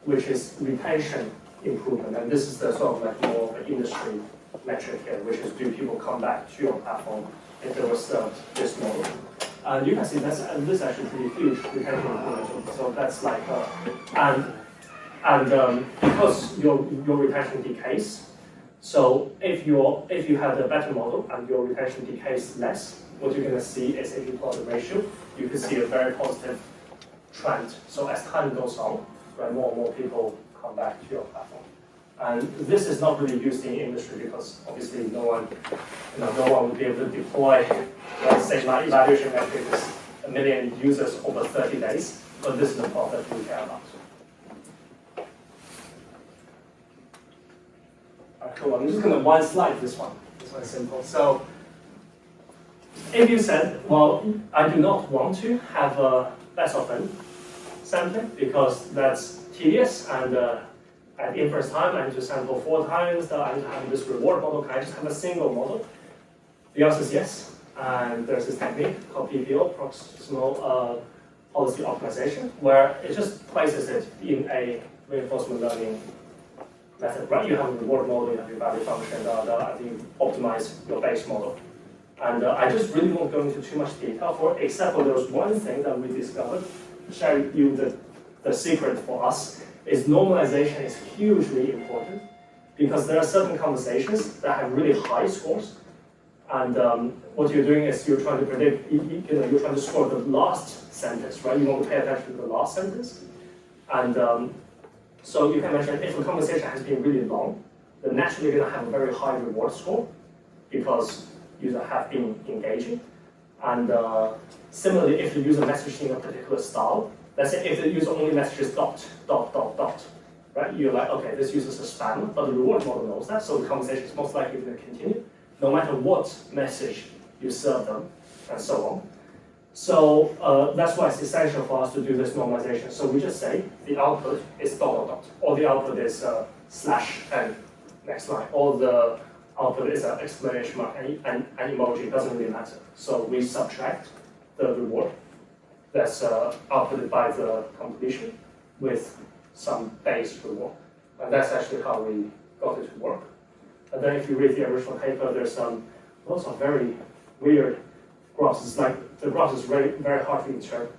which is retention improvement. And this is the sort of like more of an industry metric here, which is do people come back to your platform if they were served this model. And you can see this is actually pretty huge retention improvement. So that's like, because your retention decays, so if you have a better model and your retention decays less, what you're going to see is if you plot the ratio, you can see a very positive trend. So as time goes on, right, more and more people come back to your platform. And this is not really used in industry because obviously no one would be able to deploy, let's say, my evaluation metric is 1 million users over 30 days, but this is the part that we care about. Cool. I'm just going to one slide this one. This one's simple. So if you said, well, I do not want to have a best of n sampling because that's tedious and at inference time I need to sample 4 times, I need to have this reward model, can I just have a single model? The answer is yes. And there's this technique called PPO, proximal policy optimization, where it just places it in a reinforcement learning method, right? You have a reward model, you have your value function, and you optimize your base model. And I just really won't go into too much detail for it, except for there was one thing that we discovered, to share with you the secret for us, is normalization is hugely important, because there are certain conversations that have really high scores, and what you're doing is you're trying to predict, you're trying to score the last sentence, right? You want to pay attention to the last sentence. And so you can imagine if the conversation has been really long, then naturally you're going to have a very high reward score because users have been engaging. And similarly, if the user messages in a particular style, let's say if the user only messages dot, right? You're like, okay, this user's a spammer, but the reward model knows that, so the conversation is most likely going to continue, no matter what message you serve them, and so on. So that's why it's essential for us to do this normalization. So we just say the output is ... or the output is /n, next line, or the output is an exclamation mark, and emoji, doesn't really matter. So we subtract the reward that's outputted by the completion with some base reward. And that's actually how we got it to work. And then if you read the original paper, there's lots of very weird graphs. It's like the graph is very, very hard to interpret.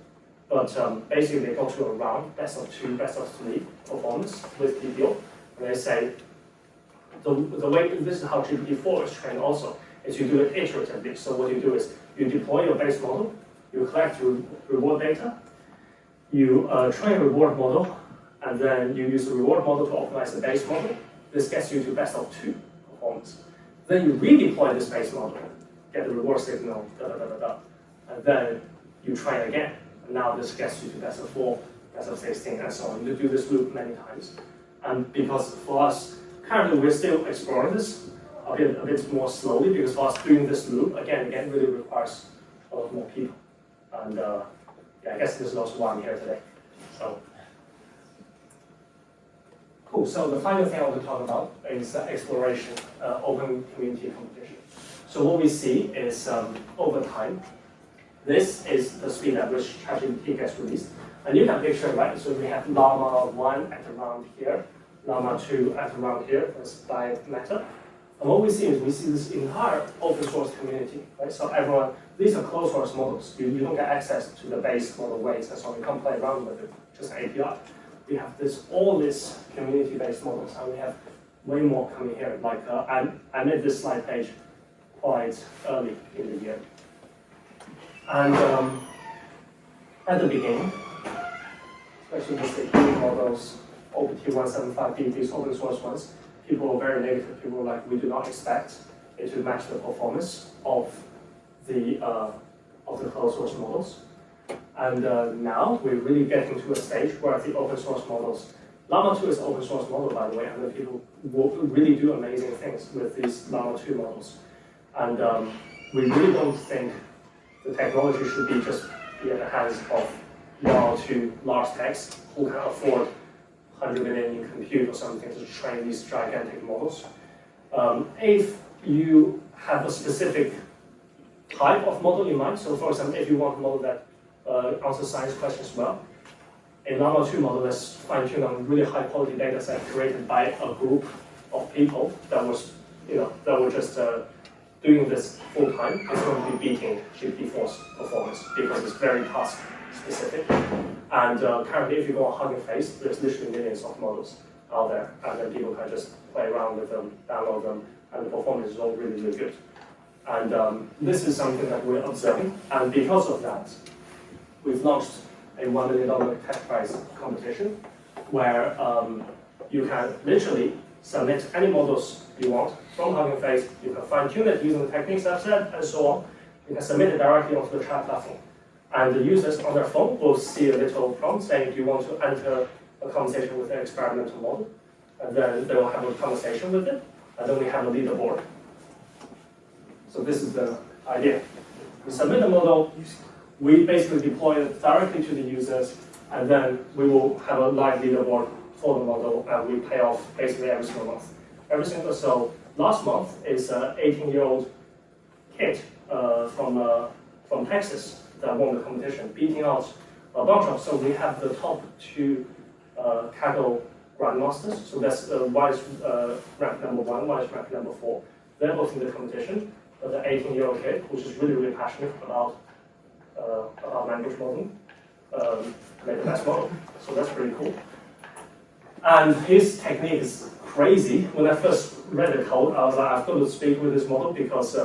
But basically they go to around best of 2, best of 3 performance with PPO. And they say, the way, this is how GPT-4 is trained also, is you do it iteratively. So what you do is you deploy your base model, you collect your reward data, you train a reward model, and then you use the reward model to optimize the base model. This gets you to best of 2 performance. Then you redeploy this base model, get the reward signal, and then you try it again. And now this gets you to best of 4, best of 16, and so on. You do this loop many times. And because for us, currently we're still exploring this a bit more slowly, because for us doing this loop again really requires a lot more people. And yeah, I guess this is also why I'm here today. So cool. So the final thing I want to talk about is exploration, open community competition. So what we see is over time, this is the speed at which ChatGPT gets released. And you can picture, right? So we have Llama 1 at around here, Llama 2 at around here, that's by Meta. And what we see is we see this entire open source community, right? So everyone, these are closed source models. You don't get access to the base model weights, and so you can't play around with it, just an API. We have all these community-based models, and we have way more coming here. Like I made this slide page quite early in the year. And at the beginning, especially with the huge models, OPT175B, these open source ones, people were very negative. People were like, we do not expect it to match the performance of the closed source models. And now we're really getting to a stage where the open source models, Llama 2 is an open source model, by the way, and then people will really do amazing things with these Llama 2 models. And we really don't think the technology should be just be in the hands of one or two large techs who can afford 100 million in compute or something to train these gigantic models. If you have a specific type of model in mind, so for example, if you want a model that answers science questions well, a Llama 2 model that's fine-tuned on a really high-quality data set created by a group of people that was, that were just doing this full time is going to be beating GPT-4's performance because it's very task specific. And currently, if you go on Hugging Face, there's literally millions of models out there, and then people can just play around with them, download them, and the performance is all really, really good. And this is something that we're observing, and because of that, we've launched a $1 million cash prize competition where you can literally submit any models you want from Hugging Face. You can fine-tune it using the techniques I've said, and so on. You can submit it directly onto the chat platform. And the users on their phone will see a little prompt saying, do you want to enter a conversation with an experimental model? And then they will have a conversation with it, and then we have a leaderboard. So this is the idea. We submit the model, we basically deploy it directly to the users, and then we will have a live leaderboard for the model, and we pay off basically every single month. So last month is an 18-year-old kid from Texas that won the competition, beating out a bunch of. So we have the top two Kaggle grandmasters. So that's one is ranked number 1, one is ranked number 4. They're both in the competition. But the 18-year-old kid, which is really, really passionate about language modeling, made the best model. So that's pretty cool. And his technique is crazy. When I first read the code, I was like, I've got to speak with this model because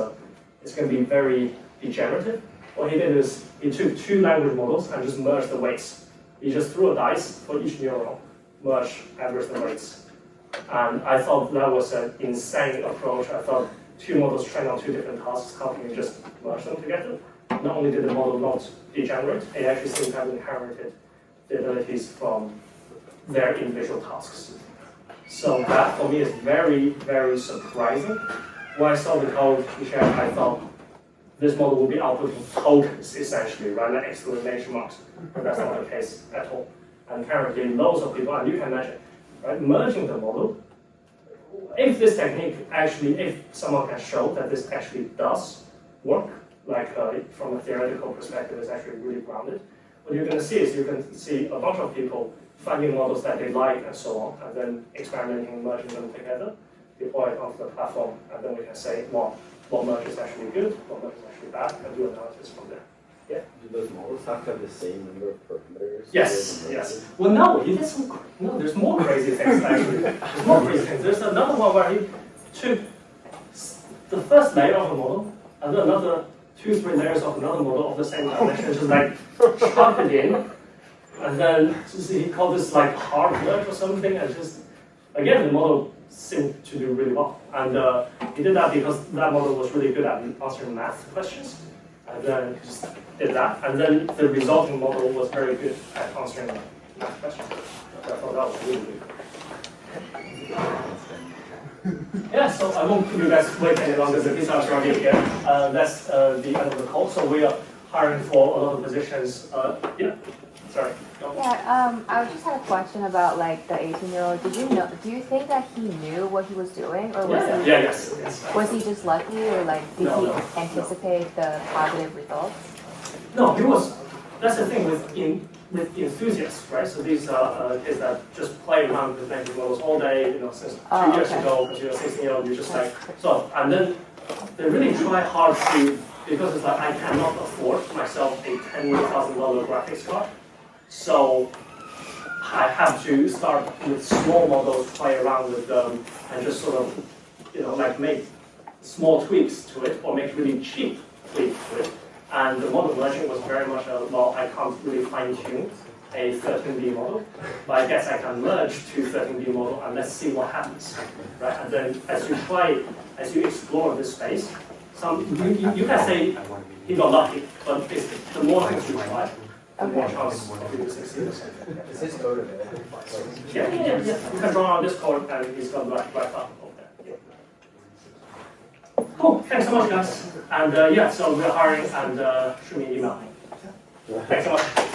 it's going to be very degenerative. What he did is he took 2 language models and just merged the weights. He just threw a dice for each neuron, merge, average the weights. And I thought that was an insane approach. I thought 2 models trained on 2 different tasks, how can you just merge them together? Not only did the model not degenerate, it actually seems to have inherited the abilities from their individual tasks. So that for me is very, very surprising. When I saw the code he shared, I thought this model will be outputting tokens essentially, right? Like exclamation marks. But that's not the case at all. And currently loads of people, and you can imagine, right? Merging the model. If this technique actually, if someone can show that this actually does work, like from a theoretical perspective, it's actually really grounded. What you're going to see is you can see a bunch of people finding models that they like and so on, and then experimenting, merging them together, deploy it onto the platform, and then we can say, well, what merge is actually good, what merge is actually bad, and do analysis from there. Yeah.
Do those models have to have the same number of parameters?
Yes, yes. Well, no, he did some, no, there's more crazy things actually. There's more crazy things. There's another one where he took the first layer of a model, and then another 2-3 layers of another model of the same dimension, just like chuck it in, and then he called this like hard merge or something, and just, again, the model seemed to do really well. And he did that because that model was really good at answering math questions. And then he just did that. And then the resulting model was very good at answering math questions. So I thought that was really good. Yeah, so I won't keep you guys waiting any longer. The details are already here. That's the end of the call. So we are hiring for a lot of positions. Yeah, sorry.
Yeah, I just had a question about like the 18-year-old. Do you think that he knew what he was doing, or was he?
Yes.
Was he just lucky, or like did he anticipate the positive results?
No, he was. That's the thing with enthusiasts, right? So these are kids that just play around with language models all day, since 2 years ago, because you're a 16-year-old, you just like, so, and then they really try hard to, because it's like, I cannot afford myself a $10,000 graphics card. So I have to start with small models, play around with them, and just sort of, like make small tweaks to it, or make really cheap tweaks to it. And the model version was very much well, I can't really fine tune a 13B model, but I guess I can merge two 13B model and let's see what happens, right? And then as you explore this space, you can say he got lucky, but the more things you try, the more chance of you to succeed.
Is his code available?
Yeah. You can draw on this code and he's got right up over there. Cool, thanks so much guys. And so we're hiring and shoot me an email. Thanks so much.